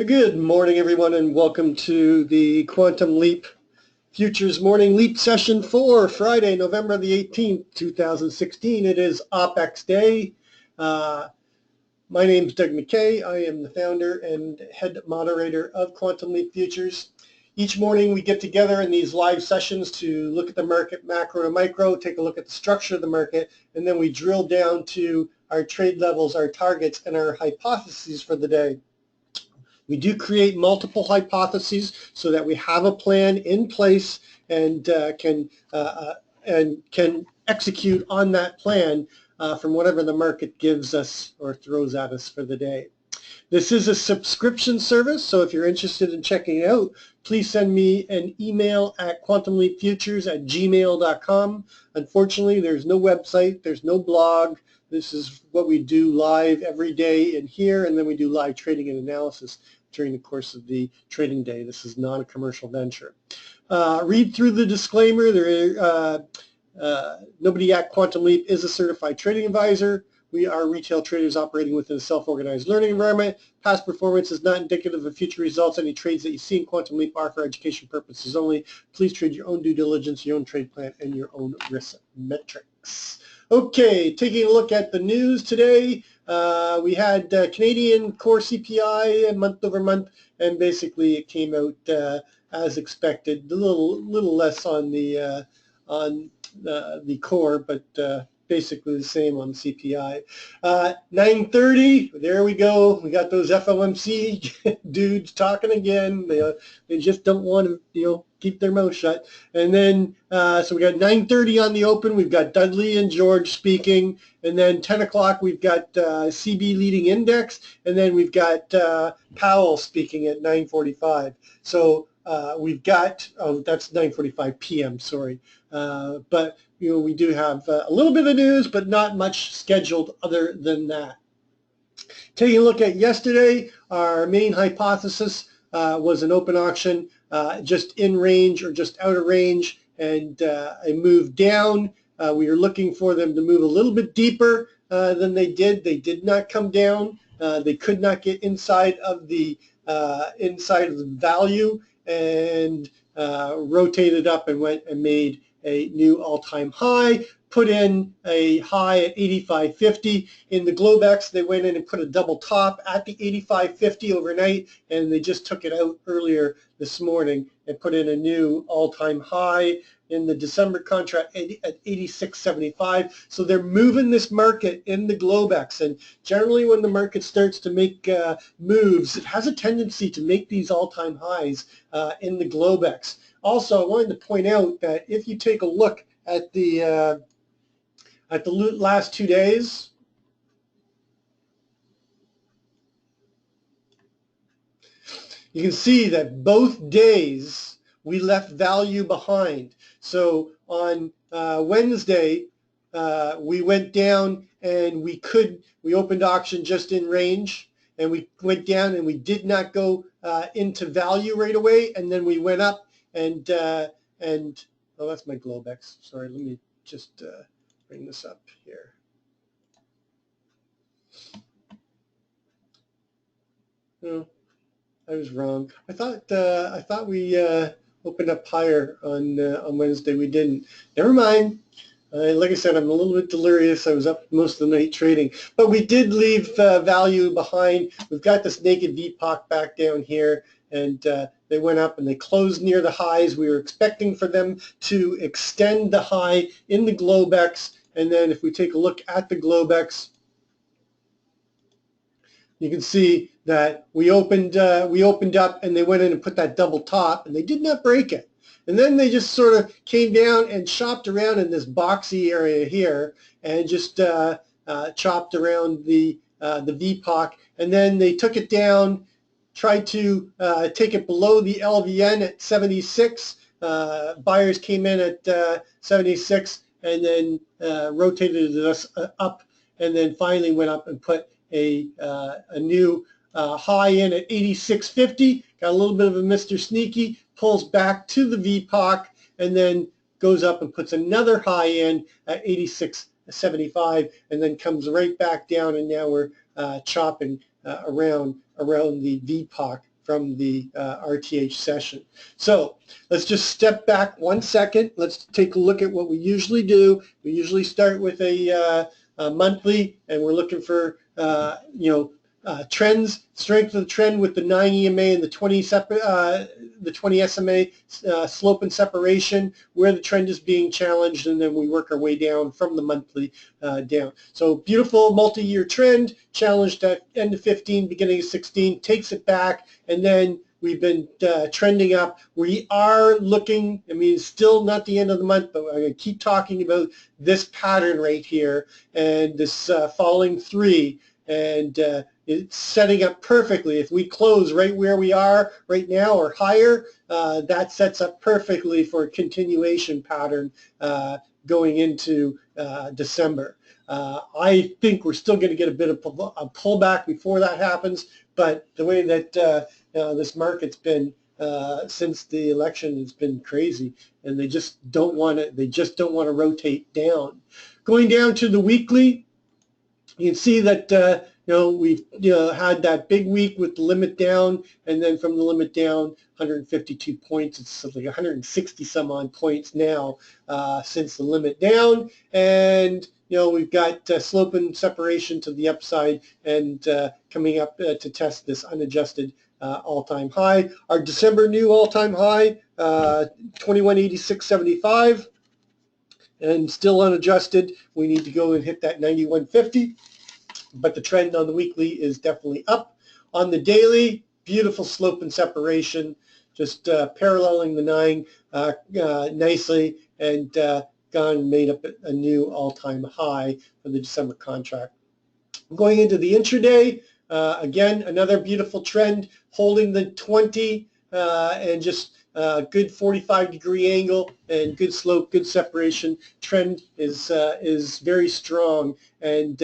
Good morning, everyone, and welcome to the Quantum Leap Futures Morning Leap Session for Friday, November the 18th, 2016. It is OPEX Day. My name is Doug McKay. I am the founder and head moderator of Quantum Leap Futures. Each morning we get together in these live sessions to look at the market macro to micro, take a look at the structure of the market, and then we drill down to our trade levels, our targets, and our hypotheses for the day. We do create multiple hypotheses so that we have a plan in place and can execute on that plan from whatever the market gives us or throws at us for the day. This is a subscription service, so if you're interested in checking it out, please send me an email at quantumleapfutures@gmail.com. Unfortunately, there's no website, there's no blog. This is what we do live every day in here, and then we do live trading and analysis during the course of the trading day. This is not a commercial venture. Read through the disclaimer. Nobody at Quantum Leap is a certified trading advisor. We are retail traders operating within a self-organized learning environment. Past performance is not indicative of future results. Any trades that you see in Quantum Leap are for education purposes only. Please trade your own due diligence, your own trade plan, and your own risk metrics. Okay, taking a look at the news today, we had Canadian core CPI month over month, and basically it came out as expected, a little less on the core, but basically the same on CPI. 9:30, there we go. We got those FOMC dudes talking again. They just don't want to, keep their mouth shut. And then, so we got 9:30 on the open. We've got Dudley and George speaking. And then 10 o'clock, we've got CB leading index. And then we've got Powell speaking at 9:45. So we've got, that's 9:45 p.m., sorry. But we do have a little bit of news, but not much scheduled other than that. Taking a look at yesterday, our main hypothesis was an open auction just in range or just out of range, and a move down. We were looking for them to move a little bit deeper than they did. They did not come down. They could not get inside of the value, and rotated up and went and made a new all-time high, put in a high at 85.50. In the Globex, they went in and put a double top at the 85.50 overnight, and they just took it out earlier this morning and put in a new all-time high in the December contract at 86.75. So they're moving this market in the Globex, and generally when the market starts to make moves, it has a tendency to make these all-time highs in the Globex. Also, I wanted to point out that if you take a look at the last 2 days, you can see that both days we left value behind. So on Wednesday, we went down and we opened auction just in range, and we went down and we did not go into value right away, and then we went up and oh, that's my Globex. Sorry, let me just bring this up here. No, I was wrong. I thought we opened up higher on Wednesday. We didn't. Never mind. Like I said, I'm a little bit delirious. I was up most of the night trading. But we did leave value behind. We've got this naked VPOC back down here, and they went up and they closed near the highs. We were expecting for them to extend the high in the Globex. And then if we take a look at the Globex, you can see that we opened up and they went in and put that double top, and they did not break it. And then they just sort of came down and chopped around in this boxy area here, and just chopped around the VPOC, and then they took it down, tried to take it below the LVN at 76. Buyers came in at 76, and then rotated us up, and then finally went up and put a new high in at 86.50. Got a little bit of a Mr. Sneaky, pulls back to the VPOC, and then goes up and puts another high in at 86.75, and then comes right back down, and now we're chopping around the VPOC from the RTH session. So let's just step back 1 second. Let's take a look at what we usually do. We usually start with a monthly, and we're looking for trends, strength of the trend with the 9 EMA and the 20 SMA, slope and separation, where the trend is being challenged, and then we work our way down from the monthly down. So beautiful multi-year trend, challenged at end of 15, beginning of 16, takes it back, and then we've been trending up. We are looking, I mean, it's still not the end of the month, but I'm going to keep talking about this pattern right here and this falling 3, and it's setting up perfectly. If we close right where we are right now or higher, that sets up perfectly for a continuation pattern going into December. I think we're still going to get a bit of a pullback before that happens, but the way that this market's been since the election has been crazy, and they just don't want to. They just don't want to rotate down. Going down to the weekly, you can see that we've had that big week with the limit down, and then from the limit down, 152 points. It's something like 160 some odd points now since the limit down, and we've got slope and separation to the upside, and coming up to test this unadjusted all-time high. Our December new all-time high, 2186.75. And still unadjusted. We need to go and hit that 91.50. But the trend on the weekly is definitely up. On the daily, beautiful slope and separation, just paralleling the 9 nicely, and gone and made up a new all-time high for the December contract. Going into the intraday, again, another beautiful trend, holding the 20 and just good 45-degree angle and good slope, good separation. Trend is very strong, and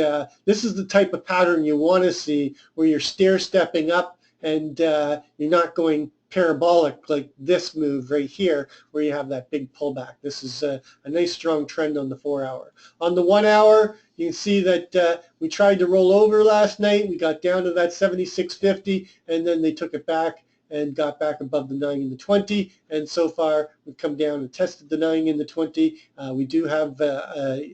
this is the type of pattern you want to see, where you're stair-stepping up and you're not going parabolic like this move right here, where you have that big pullback. This is a nice strong trend on the 4-hour. On the 1 hour, you can see that we tried to roll over last night. We got down to that 76.50, and then they took it back and got back above the 9 and the 20, and so far we've come down and tested the 9 and the 20. We do have a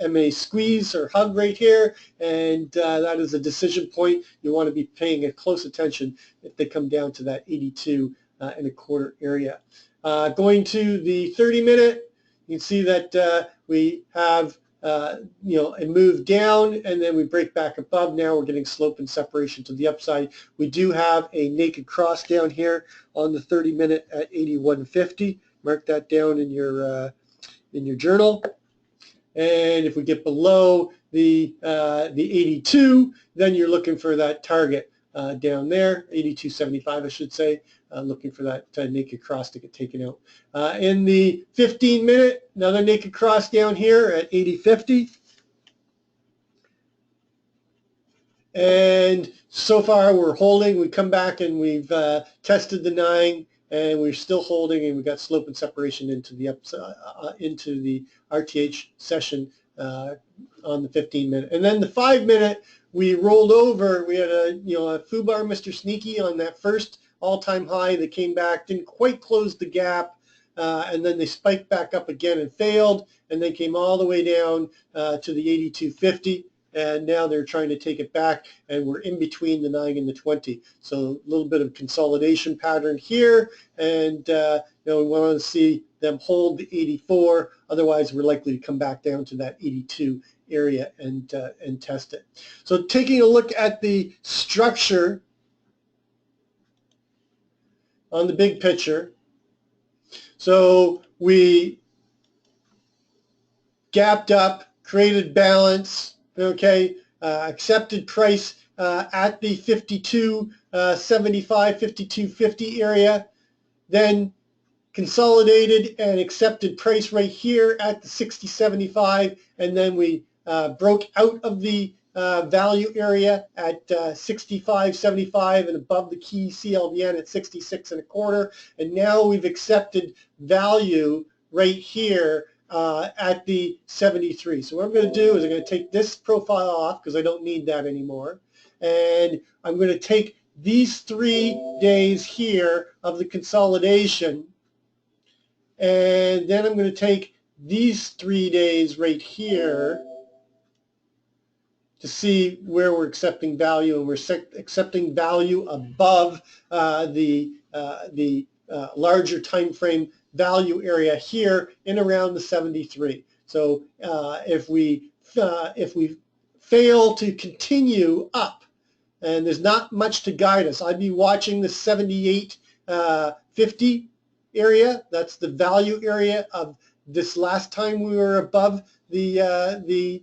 MA squeeze or hug right here, and that is a decision point. You want to be paying close attention if they come down to that 82 and a quarter area. Going to the 30-minute, you can see that we have a move down, and then we break back above. Now we're getting slope and separation to the upside. We do have a naked cross down here on the 30-minute at 81.50. Mark that down in your journal. And if we get below the 82, then you're looking for that target down there, 82.75, I should say. Looking for that naked cross to get taken out. In the 15-minute, another naked cross down here at 80.50. And so far we're holding. We come back and we've tested the 9, and we're still holding, and we got slope and separation into the into the RTH session on the 15-minute. And then the 5-minute, we rolled over. We had a FUBAR Mr. Sneaky on that first all-time high. They came back, didn't quite close the gap, and then they spiked back up again and failed, and they came all the way down to the 82.50, and now they're trying to take it back, and we're in between the 9 and the 20. So a little bit of consolidation pattern here, and we want to see them hold the 84. Otherwise, we're likely to come back down to that 82 area and test it. So taking a look at the structure on the big picture. So we gapped up, created balance, okay, accepted price at the 52.75, 52.50 area, then consolidated and accepted price right here at the 60.75, and then we broke out of the value area at 65.75 and above the key CLVN at 66 and a quarter, and now we've accepted value right here at the 73. So what I'm going to do is I'm going to take this profile off because I don't need that anymore, and I'm going to take these 3 days here of the consolidation, and then I'm going to take these 3 days right here to see where we're accepting value, and we're accepting value above the larger time frame value area here in around the 73. So if we fail to continue up, and there's not much to guide us, I'd be watching the 78.50 area. That's the value area of this last time we were above the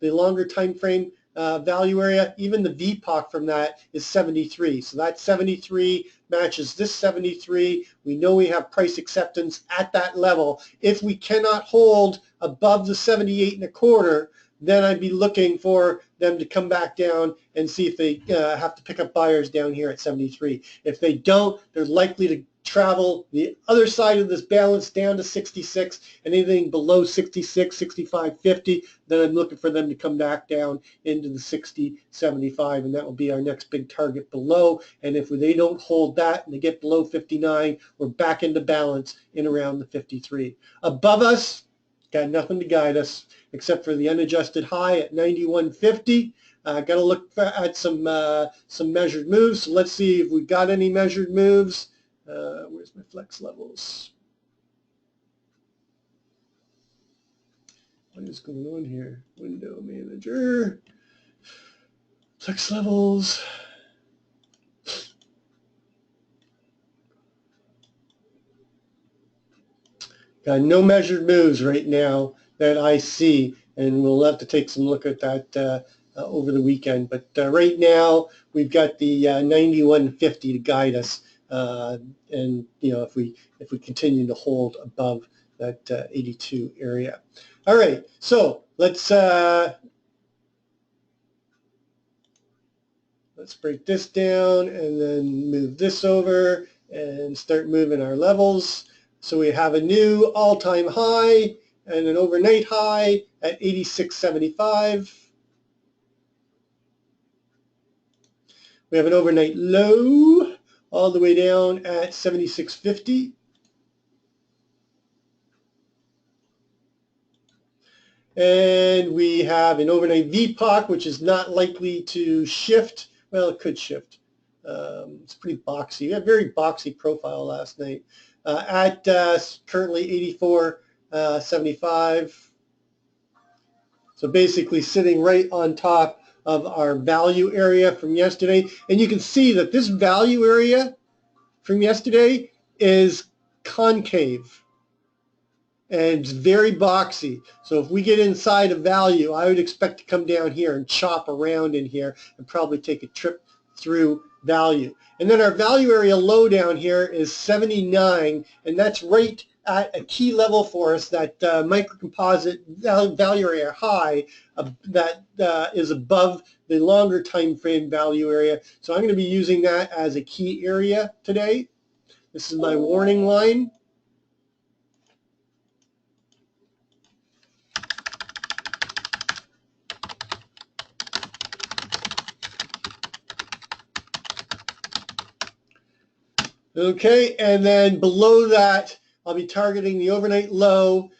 longer time frame value area. Even the VPOC from that is 73. So that 73 matches this 73. We know we have price acceptance at that level. If we cannot hold above the 78.25, then I'd be looking for them to come back down and see if they have to pick up buyers down here at 73. If they don't, they're likely to travel the other side of this balance down to 66, and anything below 66, 65.50, then I'm looking for them to come back down into the 60, 75, and that will be our next big target below. And if they don't hold that and they get below 59, we're back into balance in around the 53. Above us, got nothing to guide us except for the unadjusted high at 91.50. Got to look at some measured moves. So let's see if we've got any measured moves. Where's my flex levels? What is going on here? Window manager. Flex levels. Got no measured moves right now that I see, and we'll have to take some look at that over the weekend. But right now, we've got the 91.50 to guide us, and if we continue to hold above that 82 area. All right, so let's break this down and then move this over and start moving our levels. So we have a new all-time high and an overnight high at 86.75. We have an overnight low all the way down at 76.50. And we have an overnight VPOC, which is not likely to shift. Well, it could shift. It's pretty boxy. We had a very boxy profile last night. At currently 84.75. So basically sitting right on top of our value area from yesterday. And you can see that this value area from yesterday is concave. And it's very boxy. So if we get inside of value, I would expect to come down here and chop around in here and probably take a trip through value. And then our value area low down here is 79, and that's right at a key level for us, that microcomposite value area high that is above the longer time frame value area. So I'm going to be using that as a key area today. This is my warning line. Okay, and then below that, I'll be targeting the overnight low,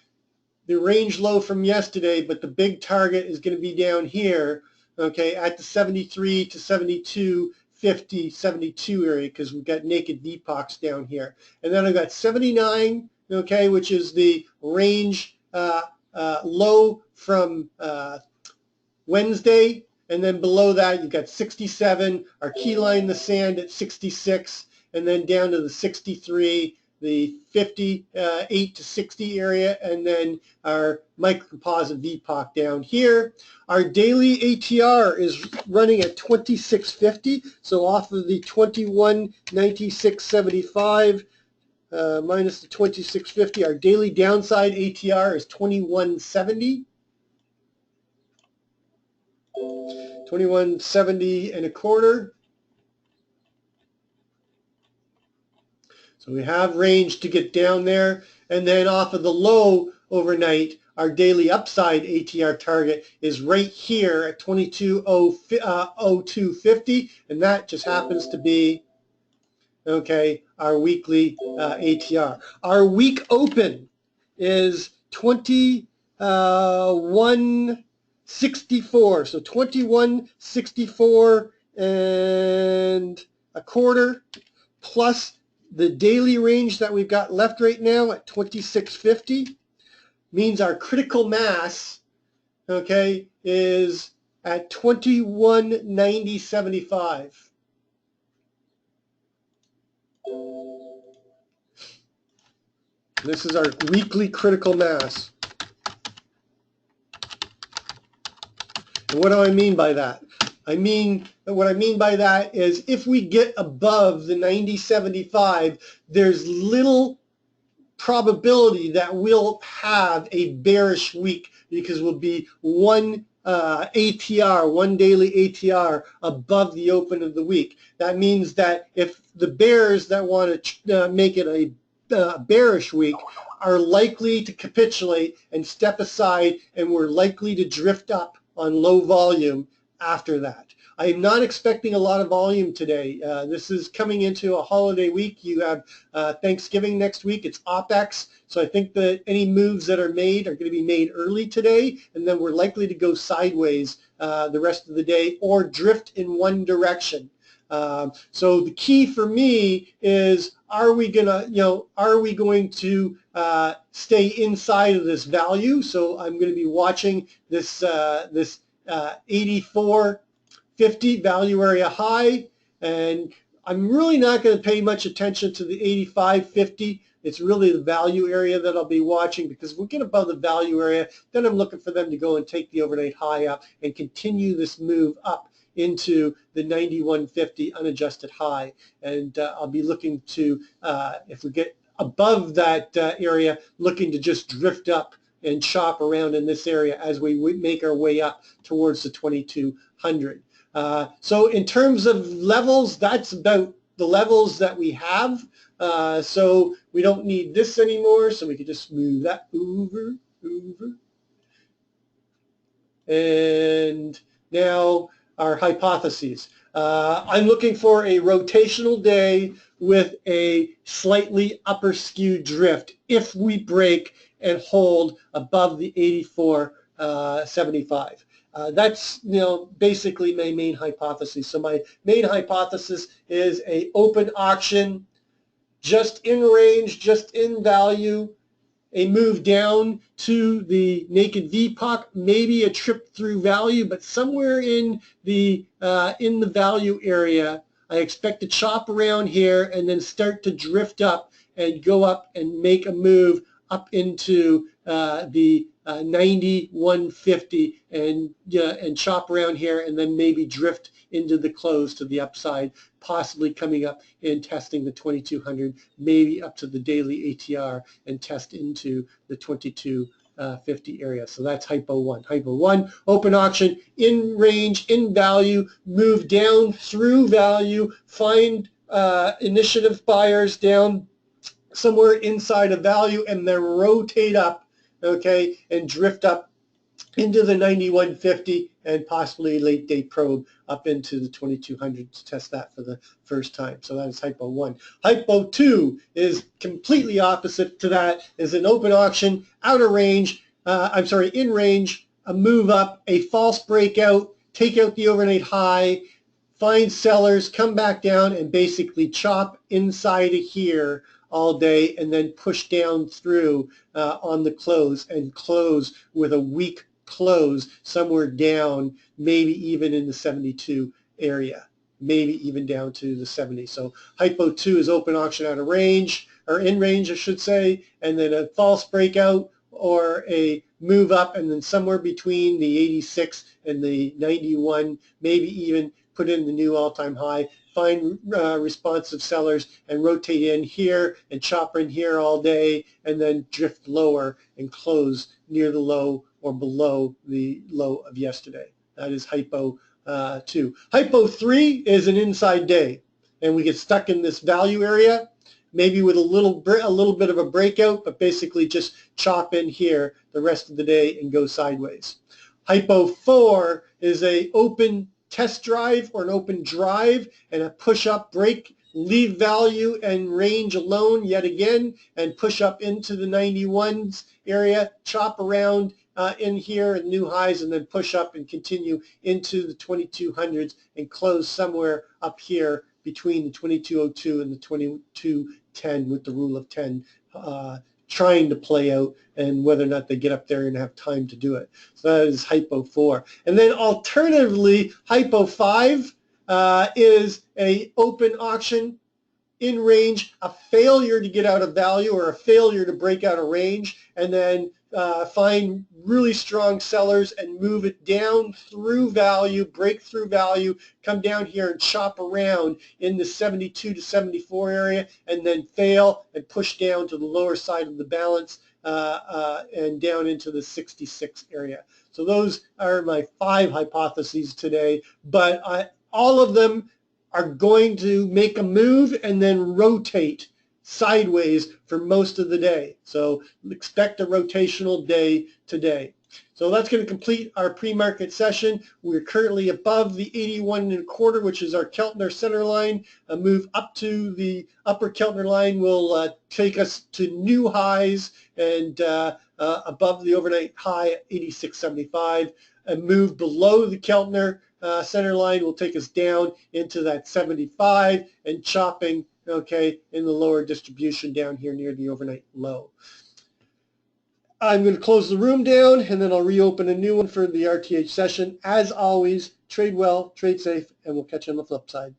the range low from yesterday, but the big target is going to be down here, okay, at the 73 to 72.50, 72 area, because we've got naked VPOCs down here. And then I've got 79, okay, which is the range low from Wednesday. And then below that, you've got 67, our key line in the sand at 66, and then down to the 63, the 58 to 60 area, and then our microcomposite VPOC down here. Our daily ATR is running at 26.50, so off of the 21.9675 minus the 26.50, our daily downside ATR is 21.70. 21.70 1/4. So we have range to get down there. And then off of the low overnight, our daily upside ATR target is right here at 2202.50, and that just happens to be, okay, our weekly ATR. Our week open is 2164, so 2164 and a quarter, plus the daily range that we've got left right now at 2650, means our critical mass, okay, is at 2190.75. This is our weekly critical mass. And what do I mean by that? What I mean by that is if we get above the 90.75, there's little probability that we'll have a bearish week because we'll be one ATR, one daily ATR above the open of the week. That means that if the bears that want to make it a bearish week are likely to capitulate and step aside, and we're likely to drift up on low volume after that. I am not expecting a lot of volume today. This is coming into a holiday week. You have Thanksgiving next week. It's OPEX. So I think that any moves that are made are going to be made early today, and then we're likely to go sideways the rest of the day or drift in one direction. So the key for me is, are we going to stay inside of this value? So I'm going to be watching this 84.50 value area high, and I'm really not going to pay much attention to the 85.50. It's really the value area that I'll be watching, because if we get above the value area, then I'm looking for them to go and take the overnight high up and continue this move up into the 91.50 unadjusted high. And I'll be looking to, if we get above that area, looking to just drift up and chop around in this area as we make our way up towards the 2200. So in terms of levels, that's about the levels that we have. So we don't need this anymore, so we can just move that over. And now our hypotheses. I'm looking for a rotational day with a slightly upper skew drift if we break and hold above the 84.75. That's basically my main hypothesis. So my main hypothesis is a open auction, just in range, just in value, a move down to the naked VPOC, maybe a trip through value, but somewhere in the value area, I expect to chop around here and then start to drift up and go up and make a move up into the 91.50 and chop around here and then maybe drift into the close to the upside, possibly coming up and testing the 2200, maybe up to the daily ATR and test into the 2250 area. So that's hypo 1. Hypo 1, open auction, in range, in value, move down through value, find initiative buyers down somewhere inside of value and then rotate up, okay, and drift up into the 91.50 and possibly late day probe up into the 2200 to test that for the first time. So that is hypo 1. Hypo 2 is completely opposite to that, is an open auction, outer range, in range, a move up, a false breakout, take out the overnight high, find sellers, come back down and basically chop inside of here all day and then push down through on the close and close with a weak close somewhere down, maybe even in the 72 area, maybe even down to the 70. So hypo 2 is open auction out of range, or in range I should say, and then a false breakout or a move up and then somewhere between the 86 and the 91, maybe even put in the new all-time high, find responsive sellers and rotate in here and chop in here all day and then drift lower and close near the low or below the low of yesterday. That is hypo 2. Hypo 3 is an inside day, and we get stuck in this value area. maybe with a little bit of a breakout, but basically just chop in here the rest of the day and go sideways. Hypo 4 is a open test drive or an open drive and a push up break, leave value and range alone yet again, and push up into the 91s area, chop around in here at new highs, and then push up and continue into the 2200s and close somewhere up here between the 2202 and the 2210 with the rule of 10 trying to play out, and whether or not they get up there and have time to do it. So that is Hypo 4. And then alternatively, Hypo 5 is a open auction in range, a failure to get out of value or a failure to break out of range, and then find really strong sellers and move it down through value, break through value, come down here and chop around in the 72 to 74 area, and then fail and push down to the lower side of the balance and down into the 66 area. So those are my 5 hypotheses today, but all of them are going to make a move and then rotate sideways for most of the day. So expect a rotational day today. So that's going to complete our pre-market session. We're currently above the 81.25, which is our Keltner center line. A move up to the upper Keltner line will take us to new highs and above the overnight high at 86.75. A move below the Keltner center line will take us down into that 75 and chopping, okay, in the lower distribution down here near the overnight low. I'm going to close the room down and then I'll reopen a new one for the RTH session. As always, trade well, trade safe, and we'll catch you on the flip side.